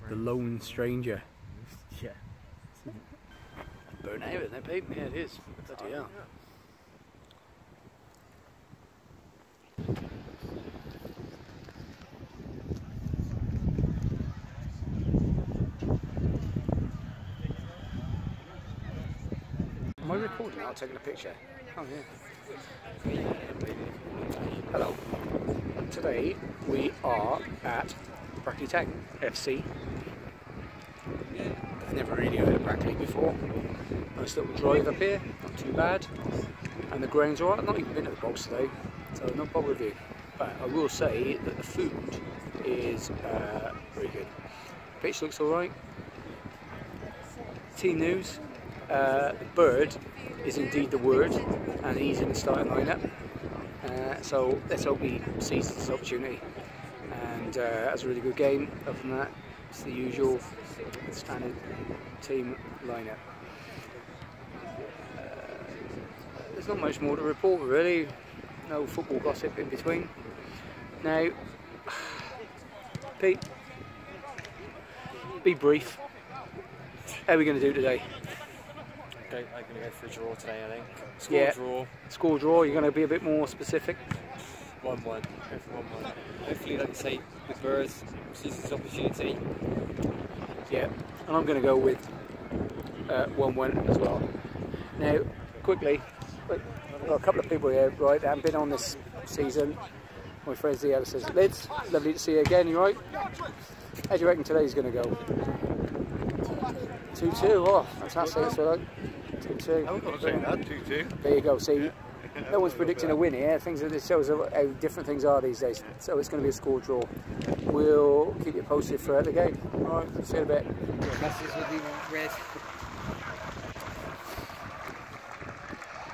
The lone stranger. Yeah. Burnt out, isn't it, babe? Yeah, it is. Bloody hell. Am I recording now? Taking a picture? Oh yeah. Hello. Today we are at Brackley Town FC. I've never really heard of Brackley before. Nice little drive up here, not too bad. And the ground's alright. I've not even been to the box today, so not bother with you. But I will say that the food is very good. Pitch looks alright. Team news. The bird is indeed the word, and he's in the starting lineup. So let's hope he seizes this opportunity and has a really good game. Other than that, it's the usual standard team lineup. There's not much more to report really. No football gossip in between. Now, Pete, be brief. How are we going to do today? I'm going to go for a draw today, I think. Draw. Score draw, you're going to be a bit more specific? 1-1. Go for 1-1. Hopefully, like you say, the Birds seize this opportunity. Yeah, and I'm going to go with 1-1 as well. Now, quickly, I've got a couple of people here, right, that haven't been on this season. My friend the other says, Lids, lovely to see you again, you right? How do you reckon today's going to go? 2-2, oh, fantastic, so like 2-2. I haven't got to say that, 2-2. There you go, see, no one's predicting a win here. Things that this shows how different things are these days. So it's going to be a score draw. We'll keep you posted throughout the game. Alright, see you in a bit. Messages will be red.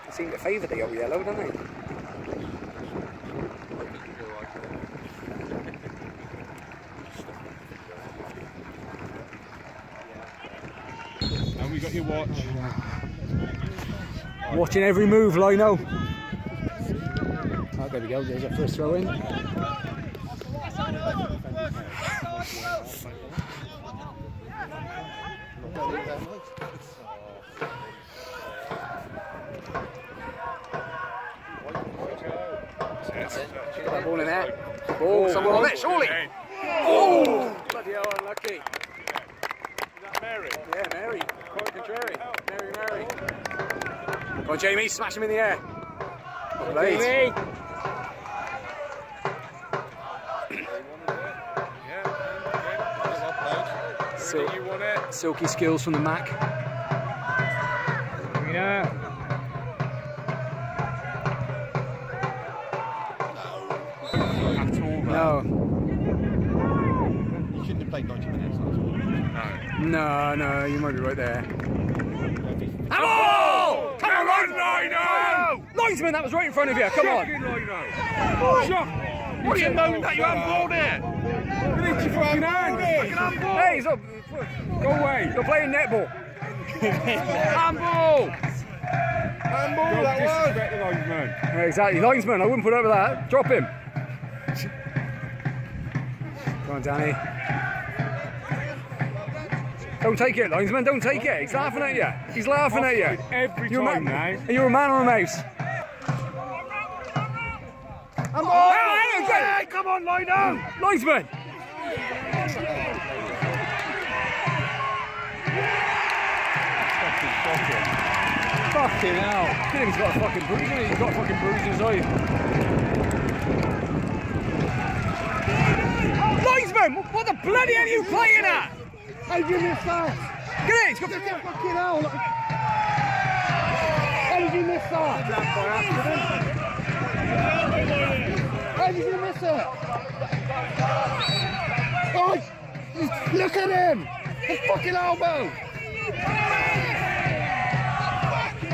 They seem to favour the old yellow, don't they? And we got your watch. Watching every move, Lino. Oh, there we go, there's our first throw in. Get that ball in there. Ball, someone on it, surely. Oh! Bloody hell, unlucky. Is that Mary? Yeah, Mary. Quite contrary. Mary. Go on, Jamie, smash him in the air. Well played. Jamie! Silky skills from the Mac. Yeah. No. You shouldn't have played 90 minutes. No, you might be right there. Oh! Come on, Lino! Linesman, that was right in front of you, come on. What are you moaning that you haven't balled it? Release your fucking hand. Hey, stop. Go away. You're playing netball. Handball. Handball, that was. Disrespect the linesman. Yeah, exactly. Linesman, I wouldn't put up with that. Drop him. Come on, Danny. Don't take it, linesman. Don't take it. He's laughing at you. He's laughing at you. Every time now. Are you a man or a mouse? Hey, come on, Lino! Linesman! Fucking hell. He's got a fucking bruise in it. He's got a fucking bruise in his eye. Linesman! What the bloody hell are you playing at? How did you miss that? Get it! He's got Fucking hell! How did you miss that? How did you miss it? Oh, look at him! His fucking elbow!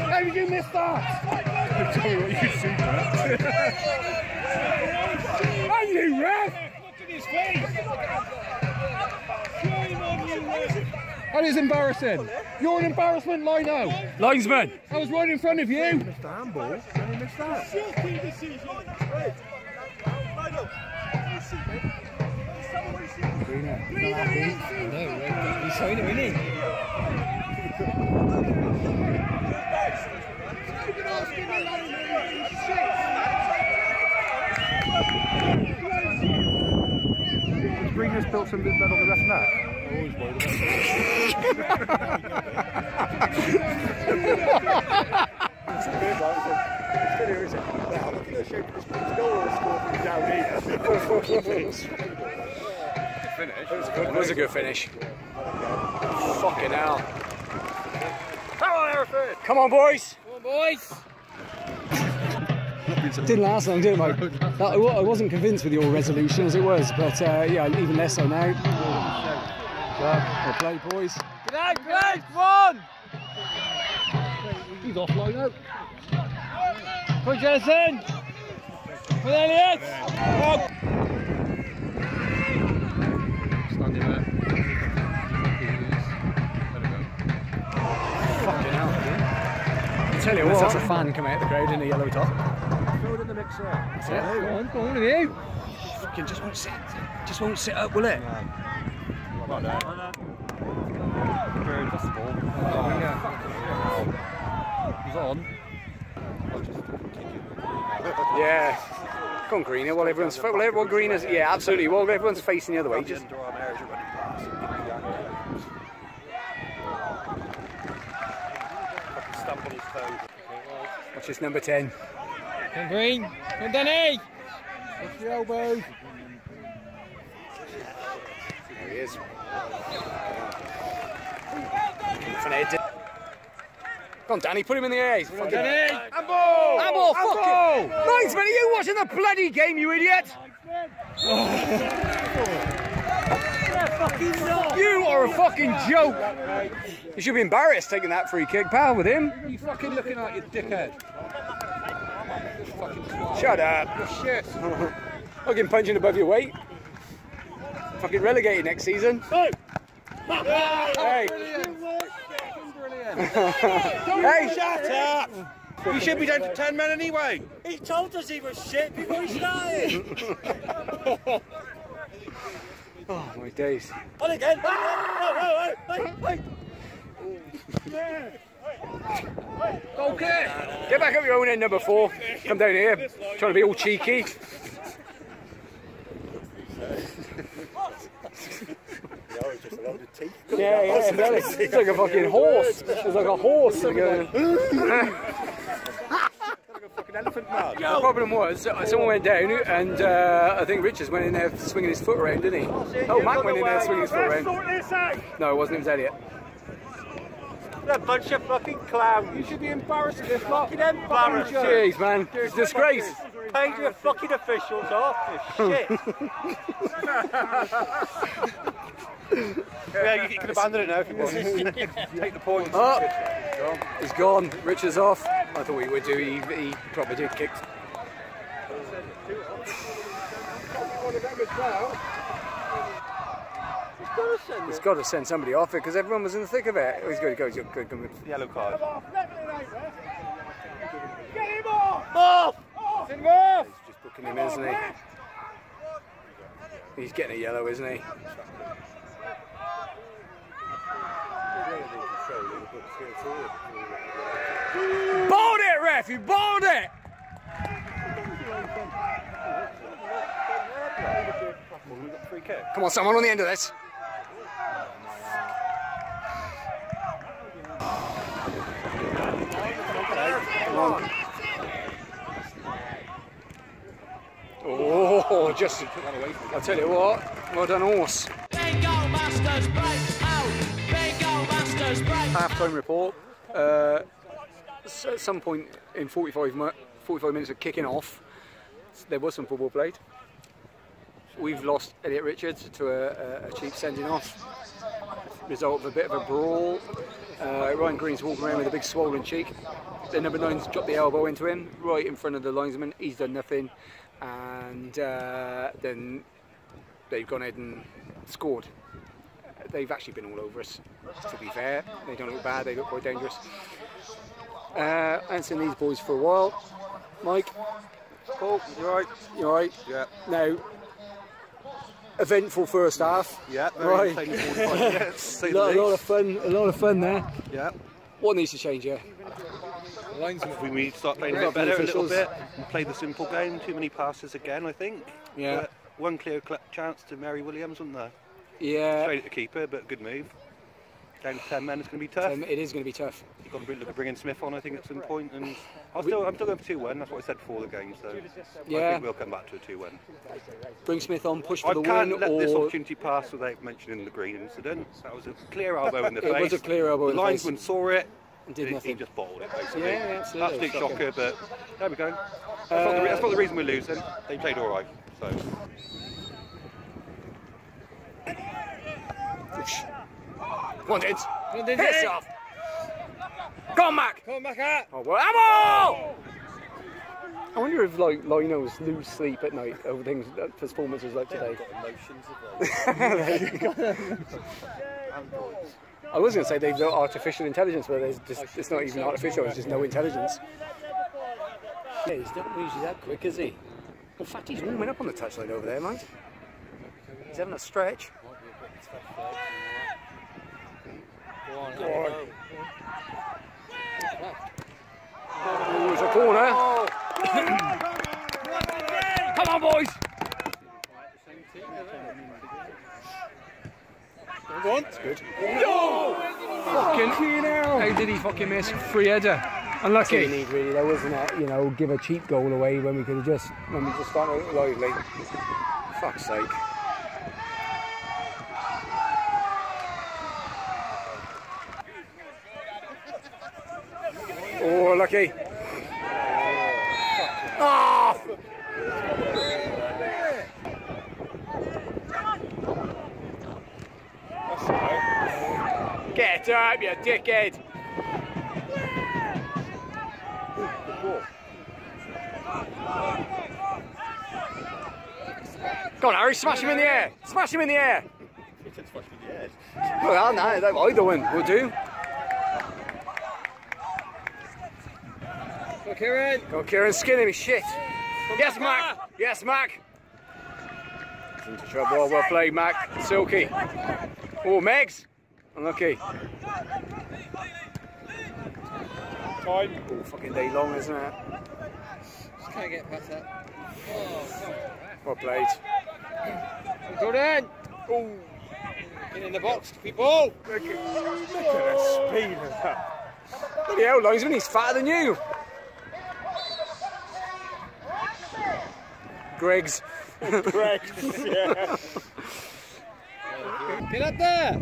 How did you miss that? I'll tell you what, you see that. And you, ref! Look at his face! Shame on you, ref! That is embarrassing. You're an embarrassment, Lino. Linesman! I was right in front of you. You missed the handball, and you missed that. Shocking decision. Greener. Not happy. No, he's showing it, isn't he? Greener's built some bit better on the left neck. Always worried It was a good finish. Fucking hell. Come on, Hereford! Come on, boys! Come on, boys! Didn't last long, did it, mate? I wasn't convinced with your resolution as it was, but yeah, even less so now. Well played, boys. Good out, come on! He's offline out. Come on, Jonathan! Come on, Elliot! Standing there. Fucking hell. I tell you what, that's a fan coming out the crowd in a yellow top. Throw it in the mixer. That's it. Go on with you. Fucking just won't sit up, will it? Not there. That's the ball. He's on. Yeah. Come on, Greener. While everyone's Greener's, yeah, absolutely. While everyone's facing the other way, just. Watch this number 10. Come on, Green. Come on, Danny. Watch the elbow. There he is. Come on, Danny, put him in the air. He's fucking... Danny. Handball! Handball, fuck it! Linesman, are you watching the bloody game, you idiot? You are a fucking joke. You should be embarrassed taking that free kick, pal, with him. What are you fucking looking at, you dickhead? Shut up. Shit. Fucking punching above your weight. Fucking relegated next season. Hey. Hey, shut up. You should be down to 10 men anyway. He told us he was shit before he started. Oh, my days. On again. Wait. Okay. Get back up your own end, number 4. Come down here. Trying to be all cheeky. Yeah, it's like a fucking horse. It's like a horse. Like a Fucking elephant man. The problem was, someone went down and I think Richards went in there swinging his foot around, didn't he? Oh, Matt went in there swinging his foot around. No, it wasn't, it was Elliot. They're a bunch of fucking clowns. You should be embarrassed of this lot. Fucking embarrassed. Jeez, man. It's a disgrace. Paid your fucking officials off. Shit. Yeah, you can abandon it now if you want. Take the points. Oh, he's gone. Richards off. I thought he would do. He probably did kick. He's got to send somebody off it because everyone was in the thick of it. Oh, he's good. He's good. Yellow card. Get him off! He's just booking him, isn't he? He's getting a yellow, isn't he? Balled it, ref! You balled it! Come on, someone on the end of this. Come on. Oh, just, I'll tell you what, well done, horse. Bingo Masters break out! Bingo Masters break! Half-time report. At some point in 45 minutes of kicking off, there was some football played. We've lost Elliot Richards to a cheap sending off. Result of a bit of a brawl. Ryan Green's walking around with a big swollen cheek. The number 9's dropped the elbow into him right in front of the linesman. He's done nothing, and then they've gone ahead and scored. They've actually been all over us, to be fair. They don't look bad, they look quite dangerous. I haven't seen these boys for a while. Mike? Cool, you alright? You alright? Yeah. Now, eventful first half. Yeah, right. very minutes. A lot of fun there. Yeah. What needs to change here? We need to start playing a bit better a little bit and play the simple game. Too many passes again, I think. Yeah. But one clear chance to Mary Williams, wasn't there? Yeah. Straight at the keeper, but good move. Down to 10 men, it's going to be tough. It is going to be tough. You've got to look at bringing Smith on, I think, at some point. And I'm still going for 2-1. That's what I said before the game. So Yeah. I think we'll come back to a 2-1. Bring Smith on, push for the I can't win, let or this opportunity pass without mentioning the Green incident. That was a clear elbow in the face. It was a clear elbow in the The face. linesman saw it. And did He nothing. just bottled it, basically. Yeah, absolutely. Absolute shocker, but there we go. That's not the reason we're losing. They played all right. So. Come on, Dids. Hit it off. Go on, Mac. Come on, back out. Oh, well, ammo! I wonder if linos lose sleep at night over things performances like today. I was going to say they've got artificial intelligence, but it's not even artificial. It's just no intelligence. Yeah, he's not usually that quick, is he? In fact, he's warming up on the touchline over there, mate. He's having a stretch. Go on. Oh, it's a corner. Come on, boys. Go on. That's good. Fucking hell. How did he fucking miss? Free header. Unlucky. That's what we need, really, though, isn't it? You know, give a cheap goal away when we could have just started lively. Fuck's sake. Oh, lucky. Oh! Get up, you dickhead! Go on, Harry, smash him in the air! Smash him in the air! Well, no, either one will do. Go, Kieran. Go, Kieran, skin him, shit! Yes, Mac! Yes, Mac! He's into trouble, well played, Mac. Silky. Oh, Megs! Unlucky. Time. Oh, fucking day long, isn't it? Just can't get past that. Well played. Go then. Oh. Get in the box, people. Look at the speed of that. Bloody hell, linesman, he's fatter than you. Greg's. Greg's, yeah. Get up there.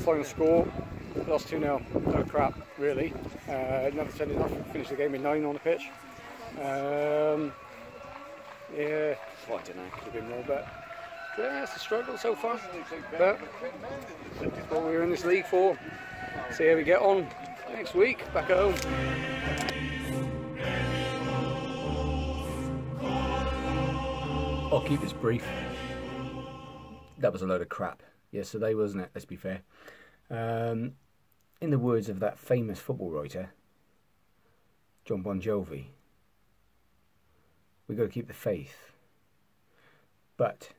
Final score, lost 2-0. No crap, really. Never said enough. Finished the game with 9 on the pitch. Yeah, well, I don't know, could have been more, but yeah, it's a struggle so far. But that's what we're in this league for. See how we get on next week, back at home. I'll keep this brief. That was a load of crap yesterday, wasn't it? Let's be fair. In the words of that famous football writer, John Bon Jovi, we've got to keep the faith. But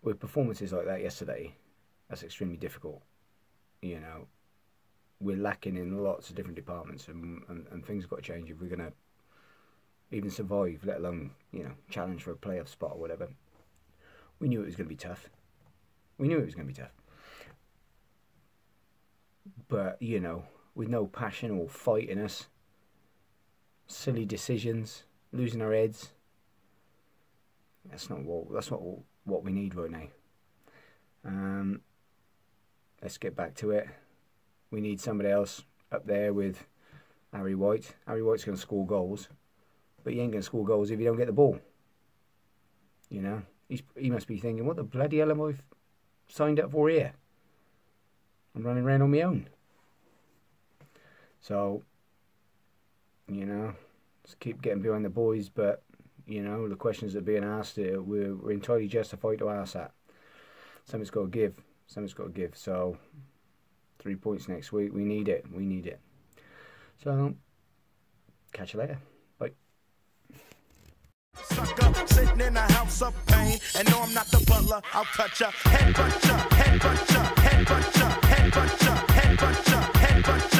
with performances like that yesterday, that's extremely difficult. You know, we're lacking in lots of different departments, and things have got to change if we're going to even survive, let alone, you know, challenge for a playoff spot or whatever. We knew it was going to be tough. We knew it was going to be tough. But, you know, with no passion or fight in us, silly decisions, losing our heads, that's not what we need right now. Let's get back to it. We need somebody else up there with Harry White. Harry White's going to score goals, but he ain't going to score goals if you don't get the ball. You know, he must be thinking, what the bloody hell am I signed up for here? I'm running around on my own. So, you know, just keep getting behind the boys, but You know, the questions that are being asked, we're entirely justified to ask that. Something's got to give. Something's got to give. So 3 points next week. We need it. We need it. So catch you later. Bye. Sucker, sitting in a house of pain, and no, I'm not the butler. I'll cut ya, head butt ya, head butt ya, head butt ya, head butt ya, head butt ya, head butt ya.